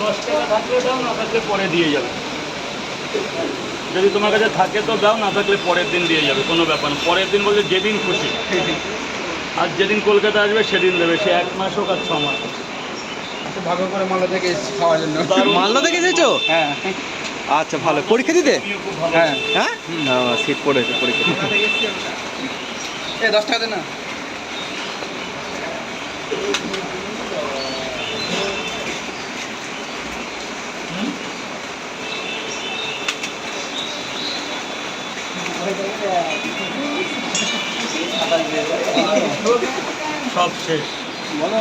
10 টাকা থাকলে দাও, না থাকলে পরে দিয়ে যাবে। যদি তোমার কাছে থাকে তো দাও, না থাকলে পরের দিন দিয়ে যাবে, কোনো ব্যাপার না। পরের দিন বলতে যেদিন খুশি, আর যেদিন কলকাতা আসবে সেদিন দেবে, সে 1 মাস হোক আর 6 মাস। ভালো করে মালদা থেকে এসেছি খাওয়ার জন্য। মালদা থেকে এসেছো? হ্যাঁ আচ্ছা, ভালো। পরীক্ষা দিতে? খুব ভালো। হ্যাঁ হ্যাঁ, শীত পড়েছে পরীক্ষা দিতে। এই 10 টাকা দে না। সব শেষ। বলো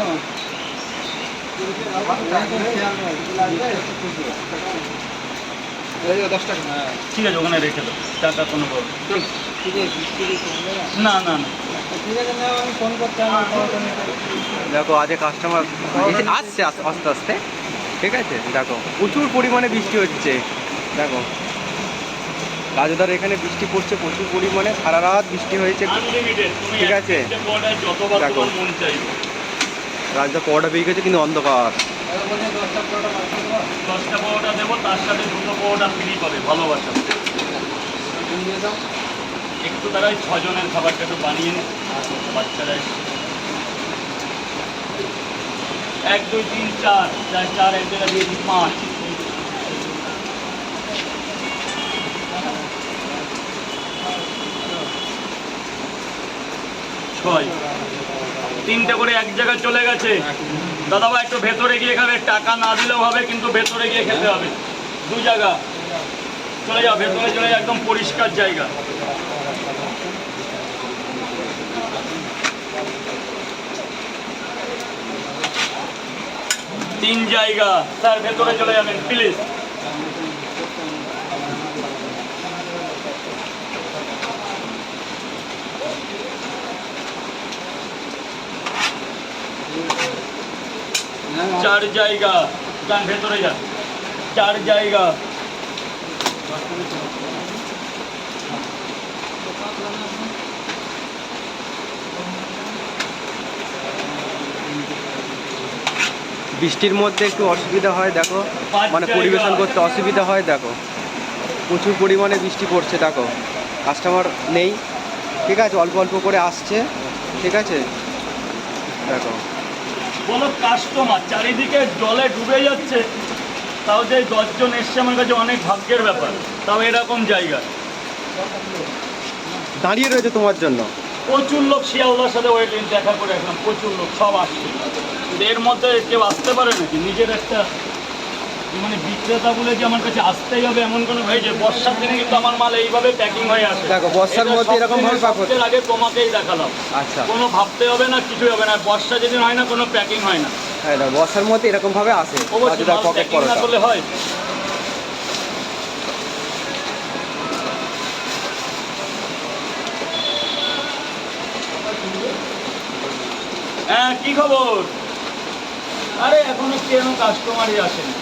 এই 10 টাকা। ঠিক আছে, ওখানে রেখে দাও টাকা, কোনো প্রবলেম চল। না না না। দেখো আজ কাস্টমার আসছে আস্তে আস্তে, ঠিক আছে। দেখো প্রচুর পরিমাণে বৃষ্টি হচ্ছে। দেখো রাজদার এখানে বৃষ্টি পড়ছে প্রচুর পরিমাণে, সারা রাত বৃষ্টি হয়েছে। আনলিমিটেড, তুমি ঠিক আছে। যতবার দেখো। তোমার মন চাইবে। রাজদা পরোটা পেয়ে গেছে কিন্তু অন্ধকার। 10টা পরোটা দেবো, তার সাথে 2টো পরোটা ফ্রি পাবে, ভালোবাসা। একটু তারা 6 জনের খাবারটা একটু বানিয়ে নিন, বাচ্চারা। 1 2 3 4 4 এক জায়গা দিয়েছি 5। 6 3টে করে এক জায়গায় চলে গেছে। দাদা ভাই একটু ভেতরে গিয়ে খাবে, টাকা না দিলেও হবে, কিন্তু ভেতরে গিয়ে খেতে হবে। 2 জায়গা চলে যাও, ভেতরে চলে যাও, একদম পরিষ্কার জায়গা। তিন জায়গা স্যার, ভেতরে চলে যাবেন প্লিজ। চার জায়গা, যান ভেতরে যান। 4 জায়গা। বৃষ্টির মধ্যে একটু অসুবিধা হয়, দেখো মানে পরিবেশন করতে অসুবিধা হয়। দেখো প্রচুর পরিমাণে বৃষ্টি পড়ছে, দেখো কাস্টমার নেই, ঠিক আছে, অল্প অল্প করে আসছে, ঠিক আছে। দেখো বলো কাস্টমার, চারিদিকে জলে ডুবে যাচ্ছে, তাও যে 10 জন এসছে আমার কাছে অনেক ভাগ্যের ব্যাপার। তাও এরকম জায়গা দাঁড়িয়ে রয়েছে তোমার জন্য। প্রচুর লোক শিয়ালদার সাথে ওয়েটিং দেখা করে এখন, প্রচুর লোক সব আসছে। এর মধ্যে কেউ আসতে পারে নাকি? নিজের একটা মানে বিক্রেতা বলে যে আমার কাছে আসতেই হবে এমন কোনো ভাই, যে বর্ষার দিনে কিন্তু আমার মাল এইভাবে প্যাকিং হয়ে আসে। দেখো বর্ষার মধ্যে এরকম ভাবে পাবো। সবচেয়ে আগে তোমাকেই দেখালাম। আচ্ছা, কোনো ভাবতে হবে না, কিছুই হবে না। বর্ষা যেদিন হয় না, কোনো প্যাকিং হয় না। হ্যাঁ বর্ষার মধ্যে এরকম ভাবে আসে অবশ্যই মাল পকেট প্যাকিং না পরোটা। করলে হয়? হ্যাঁ, কি খবর? আরে এখনো কেন কাস্টমারই আসেনি।